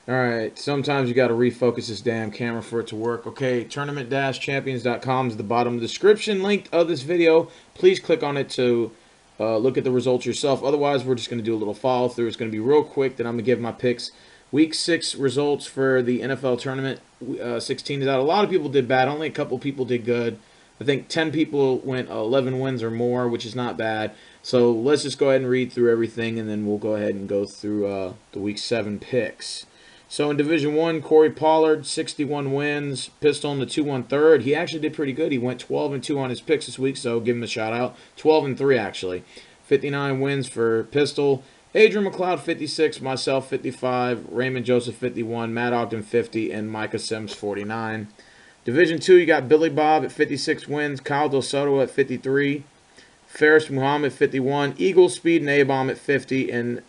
Alright, sometimes you got to refocus this damn camera for it to work. Okay, tournament-champions.com is the bottom of the description link of this video. Please click on it to look at the results yourself. Otherwise, we're just going to do a little follow through. It's going to be real quick. Then I'm going to give my picks. Week 6 results for the NFL tournament. 16 is out. A lot of people did bad. Only a couple people did good. I think 10 people went 11 wins or more, which is not bad. So let's just go ahead and read through everything, and then we'll go ahead and go through the Week 7 picks. So in Division 1, Corey Pollard, 61 wins. Pistol in the 2-1 third. He actually did pretty good. He went 12-2 on his picks this week, so give him a shout-out. 12-3, actually. 59 wins for Pistol. Adrian McLeod, 56. Myself, 55. Raymond Joseph, 51. Matt Ogden, 50. And Micah Sims, 49. Division 2, you got Billy Bob at 56 wins. Kyle Del Soto at 53. Ferris Muhammad, 51. Eagle Speed and A-Bomb at 50. And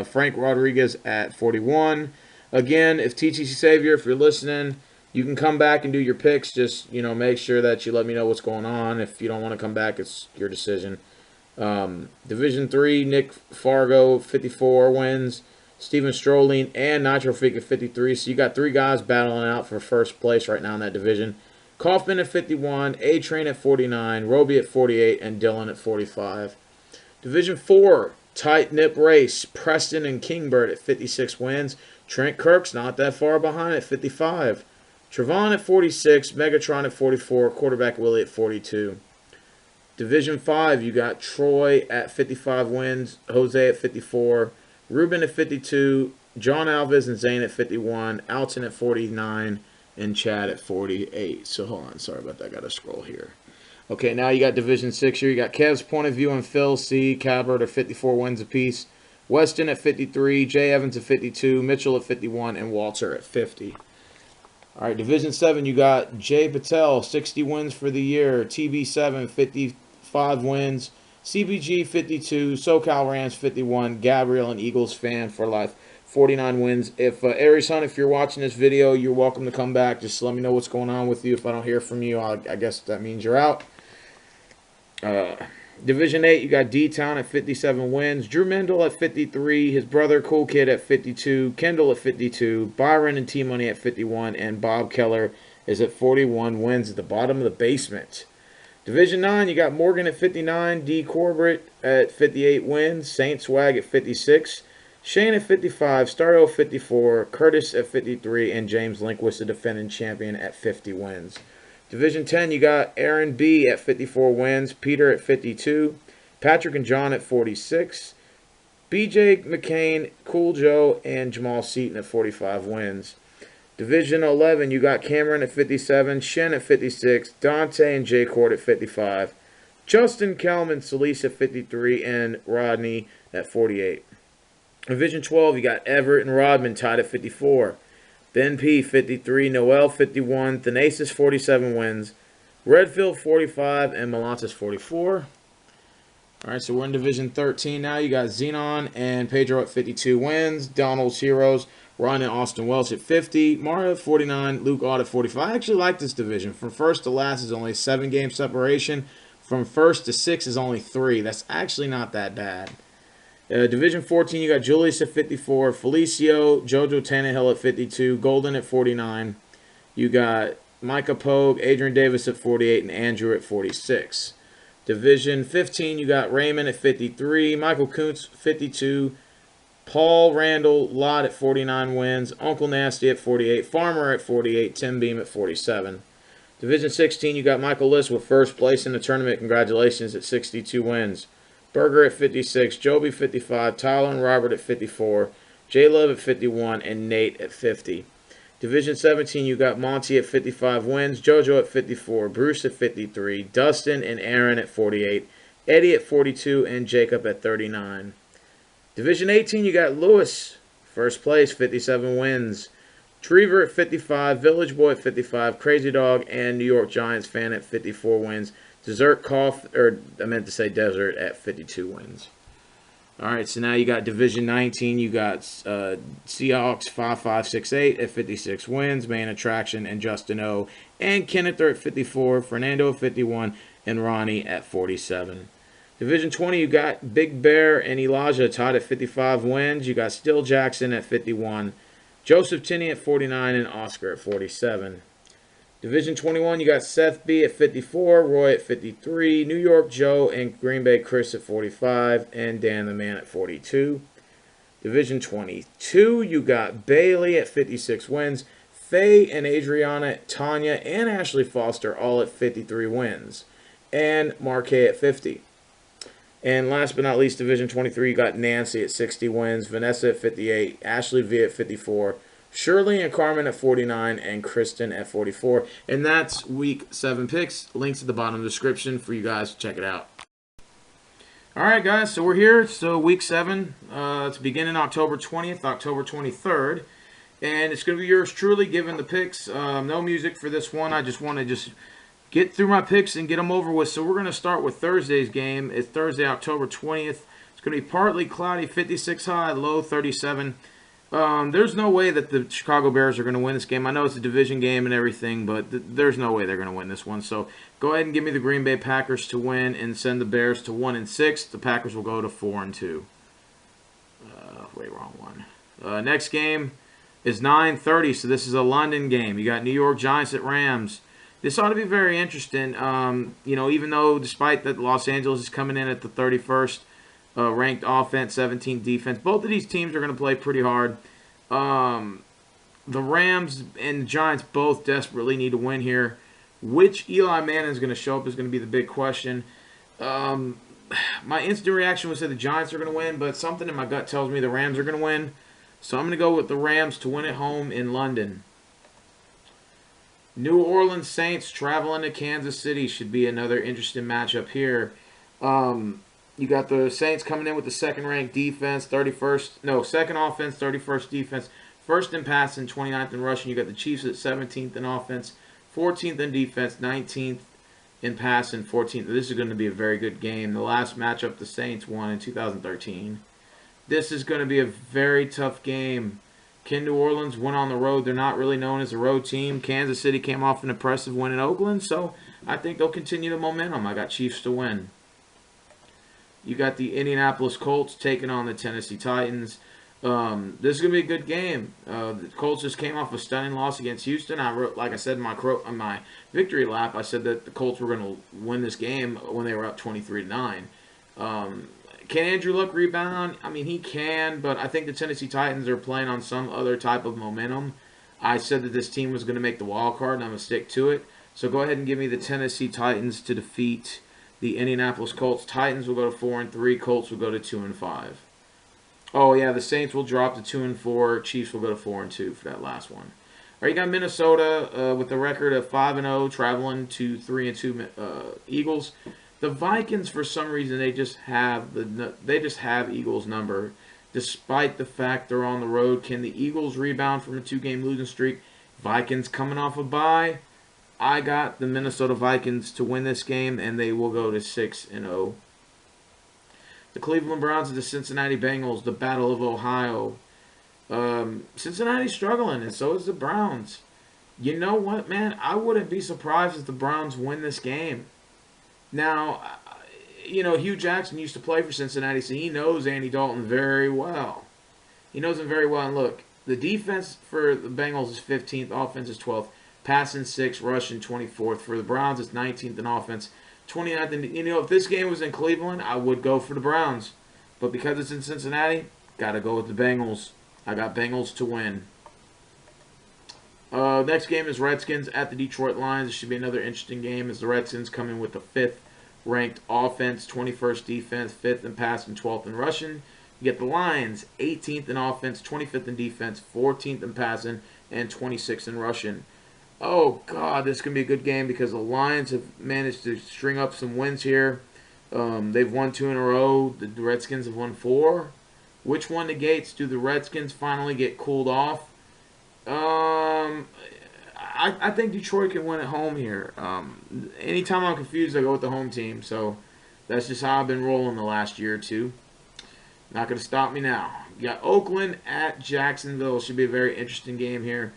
Frank Rodriguez at 41. Again, if TTC Savior, if you're listening, you can come back and do your picks. Just, make sure that you let me know what's going on. If you don't want to come back, it's your decision. Division 3, Nick Fargo, 54 wins. Steven Stroling and Nitro Freak at 53. So you got 3 guys battling out for first place right now in that division. Kaufman at 51, A-Train at 49, Roby at 48, and Dylan at 45. Division 4, tight nip race. Preston and Kingbird at 56 wins. Trent Kirk's not that far behind at 55. Trevon at 46, Megatron at 44, quarterback Willie at 42. Division 5, you got Troy at 55 wins, Jose at 54, Ruben at 52, John Alves and Zane at 51, Alton at 49, and Chad at 48. So hold on, sorry about that. I got to scroll here. Okay, now you got Division 6 here. You got Kev's Point of View and Phil C. Cabert at 54 wins apiece. Weston at 53, Jay Evans at 52, Mitchell at 51, and Walter at 50. All right, Division 7, you got Jay Patel, 60 wins for the year. TB7, 55 wins. CBG, 52. SoCal Rams, 51. Gabriel, an Eagles fan for life, 49 wins. If Aries Hunt, if you're watching this video, you're welcome to come back. Just let me know what's going on with you. If I don't hear from you, I guess that means you're out. Division 8, you got D-Town at 57 wins. Drew Mendel at 53. His brother, Cool Kid, at 52. Kendall at 52. Byron and T-Money at 51. And Bob Keller is at 41 wins at the bottom of the basement. Division 9, you got Morgan at 59. D. Corbett at 58 wins. Saint Swag at 56. Shane at 55, Stario at 54, Curtis at 53, and James Linquist, the defending champion, at 50 wins. Division 10, you got Aaron B. at 54 wins, Peter at 52, Patrick and John at 46, BJ McCain, Cool Joe, and Jamal Seaton at 45 wins. Division 11, you got Cameron at 57, Shen at 56, Dante and Jay Cord at 55, Justin Kelman, Solis at 53, and Rodney at 48. Division 12, you got Everett and Rodman tied at 54. Ben P, 53. Noel, 51. Thanasis, 47 wins. Redfield, 45. And Melantis, 44. All right, so we're in Division 13 now. You got Xenon and Pedro at 52 wins. Donald's Heroes, Ron and Austin Welch at 50. Mario at 49. Luke Ott at 45. I actually like this division. From first to last is only 7-game separation. From first to 6 is only 3. That's actually not that bad. Division 14, you got Julius at 54, Felicio, Jojo Tannehill at 52, Golden at 49. You got Micah Pogue, Adrian Davis at 48, and Andrew at 46. Division 15, you got Raymond at 53, Michael Kuntz 52, Paul Randall Lott at 49 wins, Uncle Nasty at 48, Farmer at 48, Tim Beam at 47. Division 16, you got Michael List with first place in the tournament. Congratulations at 62 wins. Berger at 56, Joby 55, Tyler and Robert at 54, J-Love at 51, and Nate at 50. Division 17, you got Monty at 55 wins, JoJo at 54, Bruce at 53, Dustin and Aaron at 48, Eddie at 42, and Jacob at 39. Division 18, you got Lewis, first place, 57 wins. Trevor at 55, Village Boy at 55, Crazy Dog, and New York Giants fan at 54 wins. Desert Desert at 52 wins. All right, so now you got Division 19. You got Seahawks 5568 at 56 wins. Main Attraction and Justin O. And Kenneth at 54. Fernando at 51. And Ronnie at 47. Division 20, you got Big Bear and Elijah tied at 55 wins. You got Still Jackson at 51, Joseph Tinney at 49, and Oscar at 47. Division 21, you got Seth B at 54, Roy at 53, New York Joe and Green Bay Chris at 45, and Dan the Man at 42. Division 22, you got Bailey at 56 wins, Faye and Adriana, Tanya, and Ashley Foster all at 53 wins, and Marquet at 50. And last but not least, Division 23, you got Nancy at 60 wins, Vanessa at 58, Ashley V at 54, Shirley and Carmen at 49, and Kristen at 44. And that's Week 7 picks. Links at the bottom of the description for you guys to check it out. All right, guys, so we're here. So Week 7, it's beginning October 20th, October 23rd. And it's going to be yours truly giving the picks. No music for this one. I just want to get through my picks and get them over with. So we're going to start with Thursday's game. It's Thursday, October 20th. It's going to be partly cloudy, 56 high, low 37. There's no way that the Chicago Bears are going to win this game. I know it's a division game and everything, but there's no way they're going to win this one. So go ahead and give me the Green Bay Packers to win and send the Bears to 1-6. The Packers will go to 4-2. Wait, wrong one. Next game is 9:30, so this is a London game. You got New York Giants at Rams. This ought to be very interesting. Even though despite that Los Angeles is coming in at the 31st ranked offense, 17th defense, both of these teams are going to play pretty hard. The Rams and the Giants both desperately need to win here. Which Eli Manning is going to show up is going to be the big question. My instant reaction was that the Giants are going to win, but something in my gut tells me the Rams are going to win. So I'm going to go with the Rams to win at home in London. New Orleans Saints traveling to Kansas City should be another interesting matchup here. You got the Saints coming in with the second-ranked defense, second offense, 31st defense, first in passing, 29th in rushing. You got the Chiefs at 17th in offense, 14th in defense, 19th in passing, 14th. This is going to be a very good game. The last matchup the Saints won in 2013. This is going to be a very tough game. Can New Orleans win on the road? They're not really known as a road team. Kansas City came off an impressive win in Oakland, so I think they'll continue the momentum. I got Chiefs to win. You got the Indianapolis Colts taking on the Tennessee Titans. This is going to be a good game. The Colts just came off a stunning loss against Houston. Like I said in my victory lap, I said that the Colts were going to win this game when they were up 23-9. Can Andrew Luck rebound? I mean, he can, but I think the Tennessee Titans are playing on some other type of momentum. I said that this team was going to make the wild card, and I'm going to stick to it. So go ahead and give me the Tennessee Titans to defeat the Indianapolis Colts. Titans will go to 4-3. Colts will go to 2-5. Oh, yeah, the Saints will drop to 2-4. Chiefs will go to 4-2 for that last one. All right, you got Minnesota with the record of 5-0, traveling to 3-2 Eagles. The Vikings, for some reason, they just have Eagles' number, despite the fact they're on the road. Can the Eagles rebound from a 2-game losing streak? Vikings coming off a bye. I got the Minnesota Vikings to win this game, and they will go to 6-0. The Cleveland Browns and the Cincinnati Bengals, the Battle of Ohio. Cincinnati's struggling, and so is the Browns. You know what, man? I wouldn't be surprised if the Browns win this game. Now, Hugh Jackson used to play for Cincinnati, so he knows Andy Dalton very well. He knows him very well. And look, the defense for the Bengals is 15th, offense is 12th, passing 6th, rushing 24th. For the Browns, it's 19th in offense, 29th. And, if this game was in Cleveland, I would go for the Browns. But because it's in Cincinnati, got to go with the Bengals. I got Bengals to win. Next game is Redskins at the Detroit Lions. This should be another interesting game as the Redskins come in with the 5th ranked offense, 21st defense, 5th in passing, 12th in rushing. You get the Lions, 18th in offense, 25th in defense, 14th in passing, and 26th in rushing. Oh, God, this is going to be a good game because the Lions have managed to string up some wins here. They've won 2 in a row. The Redskins have won 4. Which one negates? Do the Redskins finally get cooled off? I think Detroit can win at home here. Anytime I'm confused, I go with the home team. So that's just how I've been rolling the last year or two. Not going to stop me now. You got Oakland at Jacksonville. Should be a very interesting game here.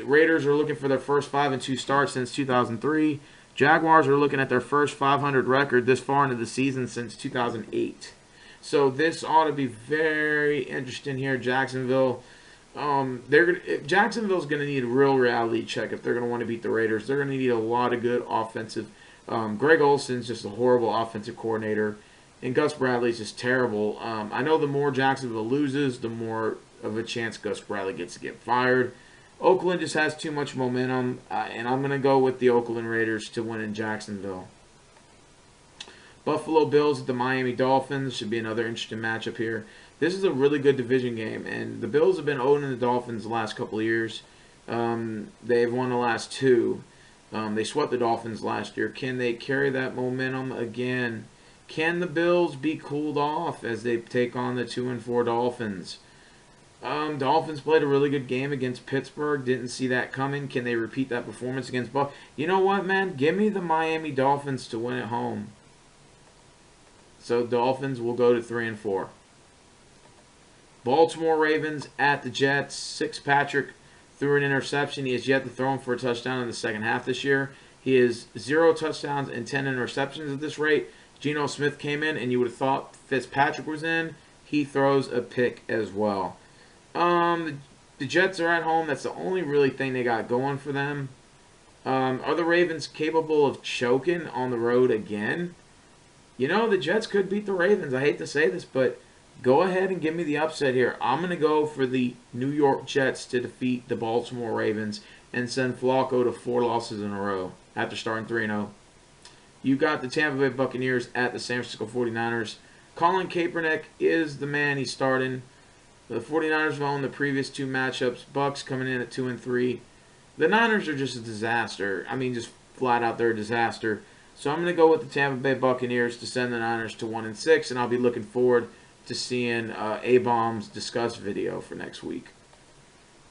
Raiders are looking for their first 5-2 start since 2003. Jaguars are looking at their first 500 record this far into the season since 2008. So this ought to be very interesting here. Jacksonville, Jacksonville's going to need a real reality check if they're going to want to beat the Raiders. They're going to need a lot of good offensive. Greg Olson's just a horrible offensive coordinator, and Gus Bradley's just terrible. I know the more Jacksonville loses, the more of a chance Gus Bradley gets to get fired. Oakland just has too much momentum, and I'm going to go with the Oakland Raiders to win in Jacksonville. Buffalo Bills at the Miami Dolphins should be another interesting matchup here. This is a really good division game, and the Bills have been owning the Dolphins the last couple of years. They've won the last two. They swept the Dolphins last year. Can they carry that momentum again? Can the Bills be cooled off as they take on the 2-4 Dolphins? Dolphins played a really good game against Pittsburgh. Didn't see that coming. Can they repeat that performance against Buffalo? You know what, man? Give me the Miami Dolphins to win at home. So Dolphins will go to 3-4. Baltimore Ravens at the Jets. Fitzpatrick threw an interception. He has yet to throw him for a touchdown in the second half this year. He has 0 touchdowns and 10 interceptions at this rate. Geno Smith came in, and you would have thought Fitzpatrick was in. He throws a pick as well. The Jets are at home. That's the only really thing they got going for them. Are the Ravens capable of choking on the road again? You know, the Jets could beat the Ravens. I hate to say this, but go ahead and give me the upset here. I'm going to go for the New York Jets to defeat the Baltimore Ravens and send Flacco to 4 losses in a row after starting 3-0. You got the Tampa Bay Buccaneers at the San Francisco 49ers. Colin Kaepernick is the man he's starting. The 49ers have won the previous 2 matchups. Bucks coming in at 2-3. The Niners are just a disaster. I mean, just flat out, they're a disaster. So I'm going to go with the Tampa Bay Buccaneers to send the Niners to 1-6, and I'll be looking forward to seeing A-Bomb's discuss video for next week.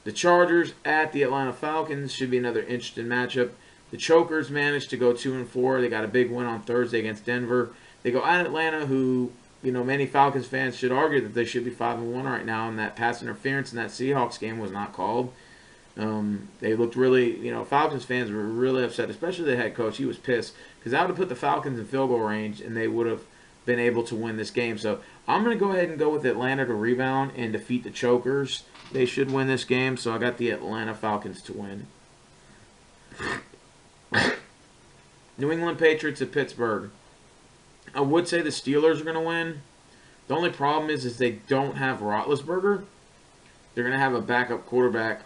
The Chargers at the Atlanta Falcons should be another interesting matchup. The Chokers managed to go 2-4. They got a big win on Thursday against Denver. They go at Atlanta, who, you know, many Falcons fans should argue that they should be 5-1 right now, and that pass interference in that Seahawks game was not called. They looked really, you know, Falcons fans were really upset, especially the head coach. He was pissed because that would have put the Falcons in field goal range, and they would have been able to win this game. So I'm going to go ahead and go with Atlanta to rebound and defeat the Chokers. They should win this game, so I got the Atlanta Falcons to win. New England Patriots at Pittsburgh. I would say the Steelers are going to win. The only problem is they don't have Roethlisberger. They're going to have a backup quarterback.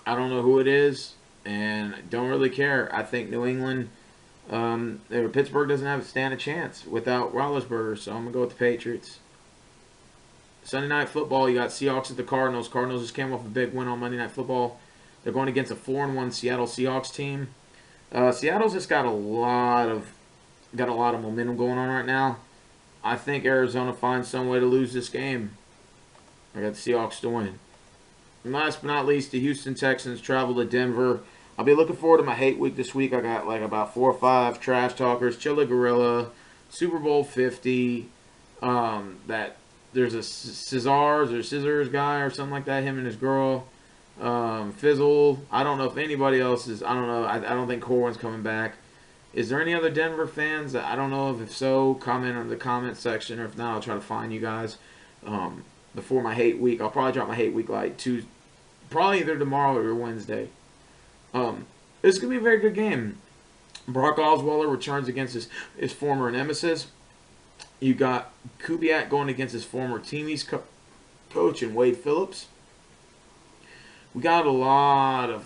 I don't know who it is, and I don't really care. I think New England, Pittsburgh doesn't stand a chance without Roethlisberger, so I'm going to go with the Patriots. Sunday Night Football, you got Seahawks at the Cardinals. Cardinals just came off a big win on Monday Night Football. They're going against a 4-1 Seattle Seahawks team. Seattle's just got a lot of momentum going on right now. I think Arizona finds some way to lose this game. I got the Seahawks to win. And last but not least, the Houston Texans travel to Denver. I'll be looking forward to my hate week this week. I got like about 4 or 5 trash talkers. Chili Gorilla, Super Bowl 50. That there's a Scissors guy or something like that. Him and his girl. Fizzle. I don't know if anybody else is. I don't know. I don't think Corwin's coming back. Is there any other Denver fans? I don't know if so. Comment in the comment section, or if not, I'll try to find you guys. Before my hate week. I'll probably drop my hate week like probably either tomorrow or Wednesday. This is going to be a very good game. Brock Osweiler returns against his former nemesis. You got Kubiak going against his former teammates coach and Wade Phillips. We got a lot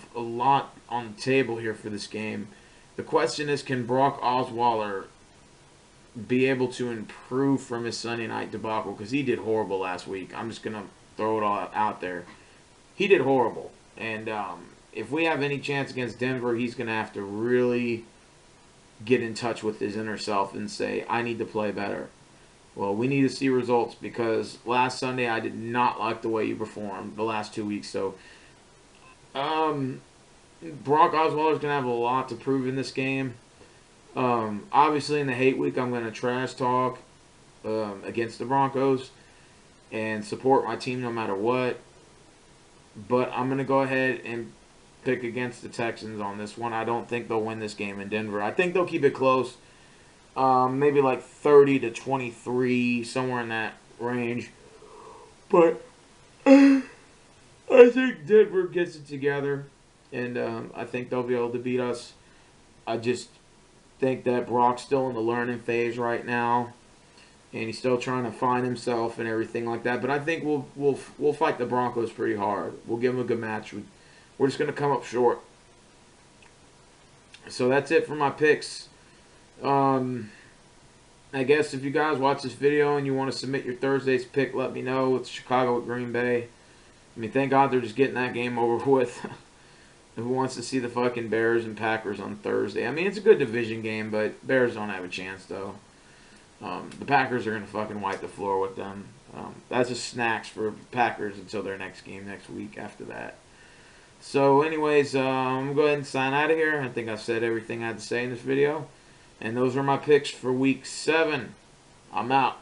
on the table here for this game. The question is, can Brock Osweiler be able to improve from his Sunday night debacle? Because he did horrible last week. I'm just going to throw it all out there. He did horrible. And if we have any chance against Denver, he's going to have to really get in touch with his inner self and say, I need to play better. Well, we need to see results, because last Sunday I did not like the way you performed the last 2 weeks. So, Brock Osweiler's going to have a lot to prove in this game. Obviously, in the hate week, I'm going to trash talk against the Broncos and support my team no matter what. But I'm going to go ahead and pick against the Texans on this one. I don't think they'll win this game in Denver. I think they'll keep it close. Maybe like 30-23, somewhere in that range. But I think Denver gets it together, and I think they'll be able to beat us. I just think that Brock's still in the learning phase right now, and he's still trying to find himself and everything like that. But I think we'll fight the Broncos pretty hard. We'll give them a good match. We're just going to come up short. So that's it for my picks. I guess if you guys watch this video and you want to submit your Thursday's pick, let me know. It's Chicago at Green Bay. I mean, thank God they're just getting that game over with. Who wants to see the fucking Bears and Packers on Thursday? I mean, it's a good division game, but Bears don't have a chance, though. The Packers are going to fucking wipe the floor with them. That's just snacks for Packers until their next game next week after that. So, anyways, I'm going to go ahead and sign out of here. I think I've said everything I had to say in this video. And those are my picks for Week 7. I'm out.